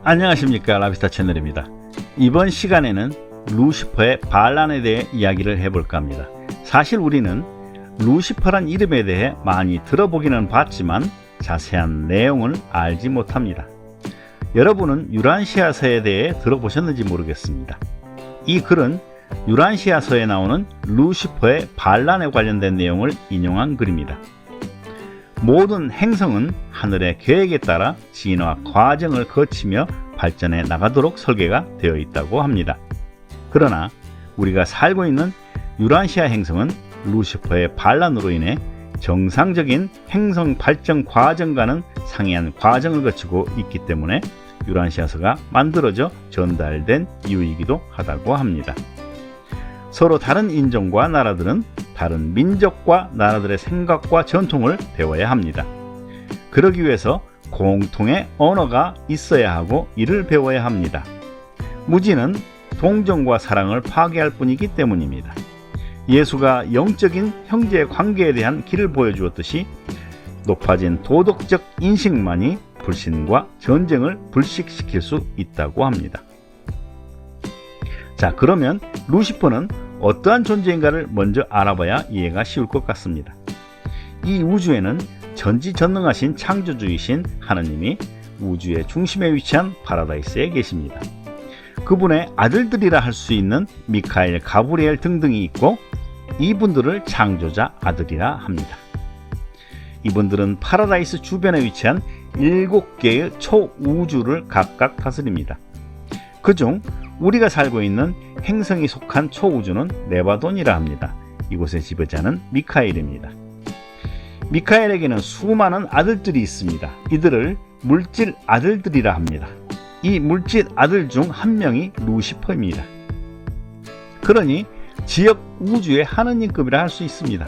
안녕하십니까, 라비스타 채널입니다. 이번 시간에는 루시퍼의 반란에 대해 이야기를 해볼까 합니다. 사실 우리는 루시퍼란 이름에 대해 많이 들어보기는 봤지만 자세한 내용을 알지 못합니다. 여러분은 유란시아서에 대해 들어보셨는지 모르겠습니다. 이 글은 유란시아서에 나오는 루시퍼의 반란에 관련된 내용을 인용한 글입니다. 모든 행성은 하늘의 계획에 따라 진화 과정을 거치며 발전해 나가도록 설계가 되어 있다고 합니다. 그러나 우리가 살고 있는 유란시아 행성은 루시퍼의 반란으로 인해 정상적인 행성 발전 과정과는 상이한 과정을 거치고 있기 때문에 유란시아서가 만들어져 전달된 이유이기도 하다고 합니다. 서로 다른 인종과 나라들은 다른 민족과 나라들의 생각과 전통을 배워야 합니다. 그러기 위해서 공통의 언어가 있어야 하고 이를 배워야 합니다. 무지는 동정과 사랑을 파괴할 뿐이기 때문입니다. 예수가 영적인 형제 관계에 대한 길을 보여주었듯이 높아진 도덕적 인식만이 불신과 전쟁을 불식시킬 수 있다고 합니다. 자, 그러면 루시퍼는 어떠한 존재인가를 먼저 알아봐야 이해가 쉬울 것 같습니다. 이 우주에는 전지전능하신 창조주이신 하느님이 우주의 중심에 위치한 파라다이스에 계십니다. 그분의 아들들이라 할 수 있는 미카엘, 가브리엘 등등이 있고 이분들을 창조자 아들이라 합니다. 이분들은 파라다이스 주변에 위치한 7개의 초우주를 각각 다스립니다. 그중 우리가 살고 있는 행성이 속한 초우주는 네바돈이라 합니다. 이곳의 지배자는 미카엘입니다. 미카엘에게는 수많은 아들들이 있습니다. 이들을 물질 아들들이라 합니다. 이 물질 아들 중 한 명이 루시퍼입니다. 그러니 지역 우주의 하느님급이라 할 수 있습니다.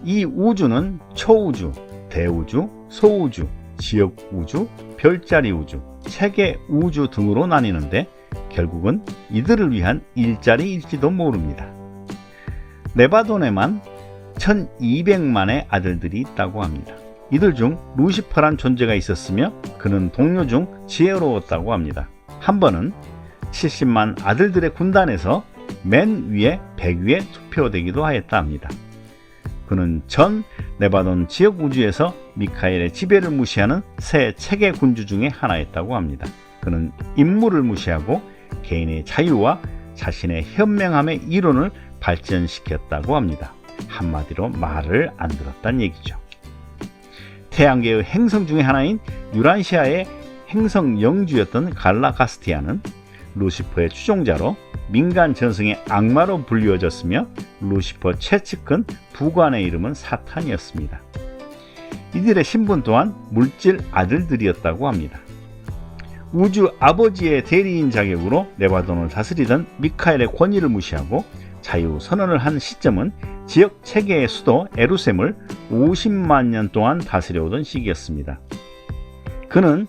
이 우주는 초우주, 대우주, 소우주, 지역 우주, 별자리 우주, 체계 우주 등으로 나뉘는데 결국은 이들을 위한 일자리일지도 모릅니다. 네바돈에만 1200만의 아들들이 있다고 합니다. 이들 중 루시퍼란 존재가 있었으며 그는 동료 중 지혜로웠다고 합니다. 한 번은 70만 아들들의 군단에서 맨 위에 100위에 투표되기도 하였다 합니다. 그는 전 네바돈 지역 우주에서 미카엘의 지배를 무시하는 새 체계 군주 중에 하나였다고 합니다. 그는 인물을 무시하고 개인의 자유와 자신의 현명함의 이론을 발전시켰다고 합니다. 한마디로 말을 안 들었다는 얘기죠. 태양계의 행성 중에 하나인 유란시아의 행성 영주였던 갈라가스티아는 루시퍼의 추종자로 민간 전승의 악마로 불리워졌으며 루시퍼 최측근 부관의 이름은 사탄이었습니다. 이들의 신분 또한 물질 아들들이었다고 합니다. 우주 아버지의 대리인 자격으로 네바돈을 다스리던 미카엘의 권위를 무시하고 자유 선언을 한 시점은 지역 체계의 수도 에루셈을 50만 년 동안 다스려오던 시기였습니다. 그는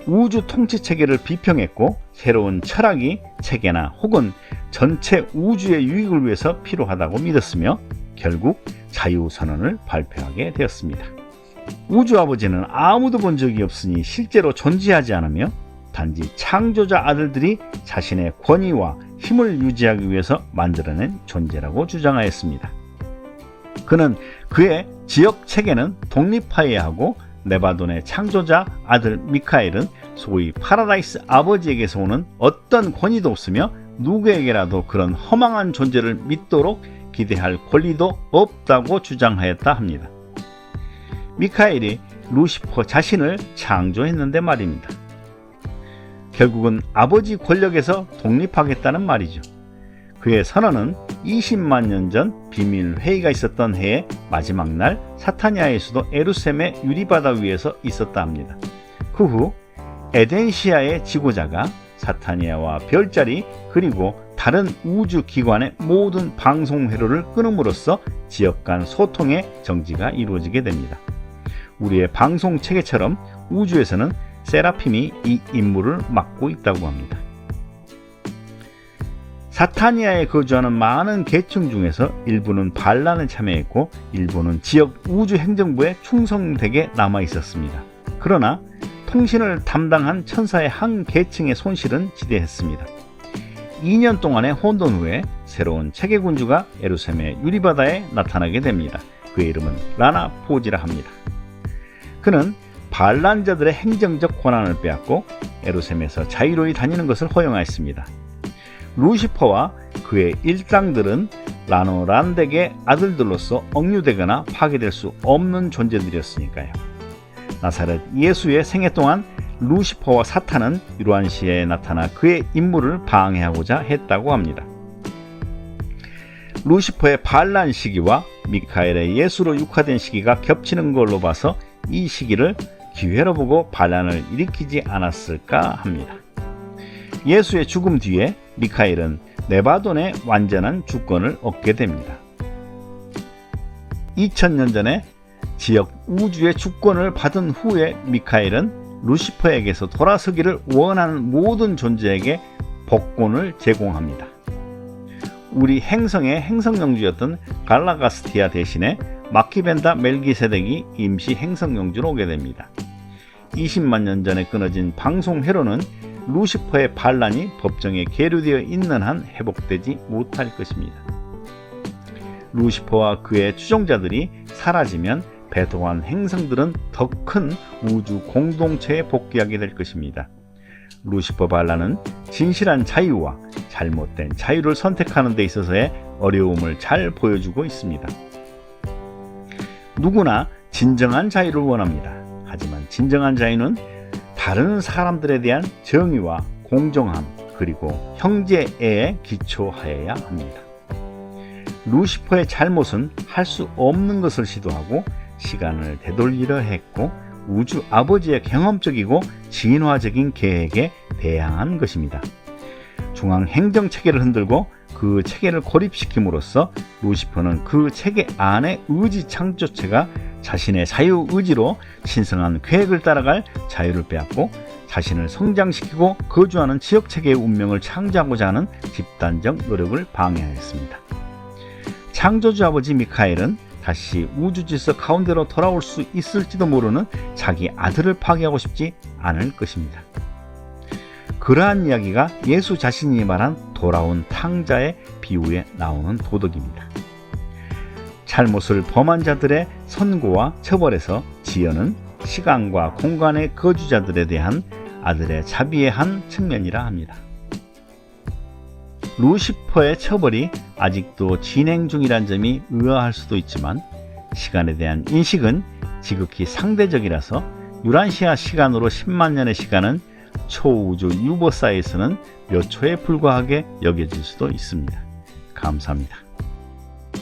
우주 통치 체계를 비평했고 새로운 철학이 체계나 혹은 전체 우주의 유익을 위해서 필요하다고 믿었으며 결국 자유선언을 발표하게 되었습니다. 우주 아버지는 아무도 본 적이 없으니 실제로 존재하지 않으며 단지 창조자 아들들이 자신의 권위와 힘을 유지하기 위해서 만들어낸 존재라고 주장하였습니다. 그는 그의 지역 체계는 독립하여야 하고 네바돈의 창조자 아들 미카엘은 소위 파라다이스 아버지에게서 오는 어떤 권위도 없으며 누구에게라도 그런 허망한 존재를 믿도록 기대할 권리도 없다고 주장하였다 합니다. 미카엘이 루시퍼 자신을 창조했는데 말입니다. 결국은 아버지 권력에서 독립하겠다는 말이죠. 그의 선언은 20만 년 전 비밀 회의가 있었던 해의 마지막 날 사타니아의 수도 에루셈의 유리바다 위에서 있었다 합니다. 그 후 에덴시아의 지고자가 사타니아와 별자리 그리고 다른 우주 기관의 모든 방송 회로를 끊음으로써 지역 간 소통의 정지가 이루어지게 됩니다. 우리의 방송 체계처럼 우주에서는 세라핌이 이 임무를 맡고 있다고 합니다. 사타니아에 거주하는 많은 계층 중에서 일부는 반란에 참여했고 일부는 지역 우주 행정부에 충성되게 남아 있었습니다. 그러나 통신을 담당한 천사의 한 계층의 손실은 지대했습니다. 2년 동안의 혼돈 후에 새로운 체계군주가 예루살렘의 유리바다에 나타나게 됩니다. 그의 이름은 라나포지라 합니다. 그는 반란자들의 행정적 권한을 빼앗고 예루살렘에서 자유로이 다니는 것을 허용하였습니다. 루시퍼와 그의 일당들은 라노란덱의 아들들로서 억류되거나 파괴될 수 없는 존재들이었으니까요. 나사렛 예수의 생애 동안 루시퍼와 사탄은 이러한 시에 나타나 그의 임무를 방해하고자 했다고 합니다. 루시퍼의 반란 시기와 미카엘의 예수로 육화된 시기가 겹치는 걸로 봐서 이 시기를 기회로 보고 반란을 일으키지 않았을까 합니다. 예수의 죽음 뒤에 미카엘은 네바돈의 완전한 주권을 얻게 됩니다. 2000년 전에 지역 우주의 주권을 받은 후에 미카엘은 루시퍼에게서 돌아서기를 원하는 모든 존재에게 복권을 제공합니다. 우리 행성의 행성영주였던 갈라가스티아 대신에 마키벤다 멜기세덱이 임시 행성영주로 오게 됩니다. 20만 년 전에 끊어진 방송 회로는 루시퍼의 반란이 법정에 계류되어 있는 한 회복되지 못할 것입니다. 루시퍼와 그의 추종자들이 사라지면 배도한 행성들은 더 큰 우주 공동체에 복귀하게 될 것입니다. 루시퍼 반란은 진실한 자유와 잘못된 자유를 선택하는 데 있어서의 어려움을 잘 보여주고 있습니다. 누구나 진정한 자유를 원합니다. 하지만 진정한 자유는 다른 사람들에 대한 정의와 공정함 그리고 형제애에 기초하여야 합니다. 루시퍼의 잘못은 할 수 없는 것을 시도하고 시간을 되돌리려 했고 우주 아버지의 경험적이고 진화적인 계획에 대항한 것입니다. 중앙 행정 체계를 흔들고 그 체계를 고립시킴으로써 루시퍼는 그 체계 안의 의지 창조체가 자신의 자유 의지로 신성한 계획을 따라갈 자유를 빼앗고 자신을 성장시키고 거주하는 지역 체계의 운명을 창조하고자 하는 집단적 노력을 방해하였습니다. 창조주 아버지 미카엘은 다시 우주 질서 가운데로 돌아올 수 있을지도 모르는 자기 아들을 파괴하고 싶지 않을 것입니다. 그러한 이야기가 예수 자신이 말한 돌아온 탕자의 비유에 나오는 도덕입니다. 잘못을 범한 자들의 선고와 처벌에서 지연은 시간과 공간의 거주자들에 대한 아들의 자비의 한 측면이라 합니다. 루시퍼의 처벌이 아직도 진행 중이란 점이 의아할 수도 있지만 시간에 대한 인식은 지극히 상대적이라서 유란시아 시간으로 10만 년의 시간은 초우주 유보사에서는 몇 초에 불과하게 여겨질 수도 있습니다. 감사합니다.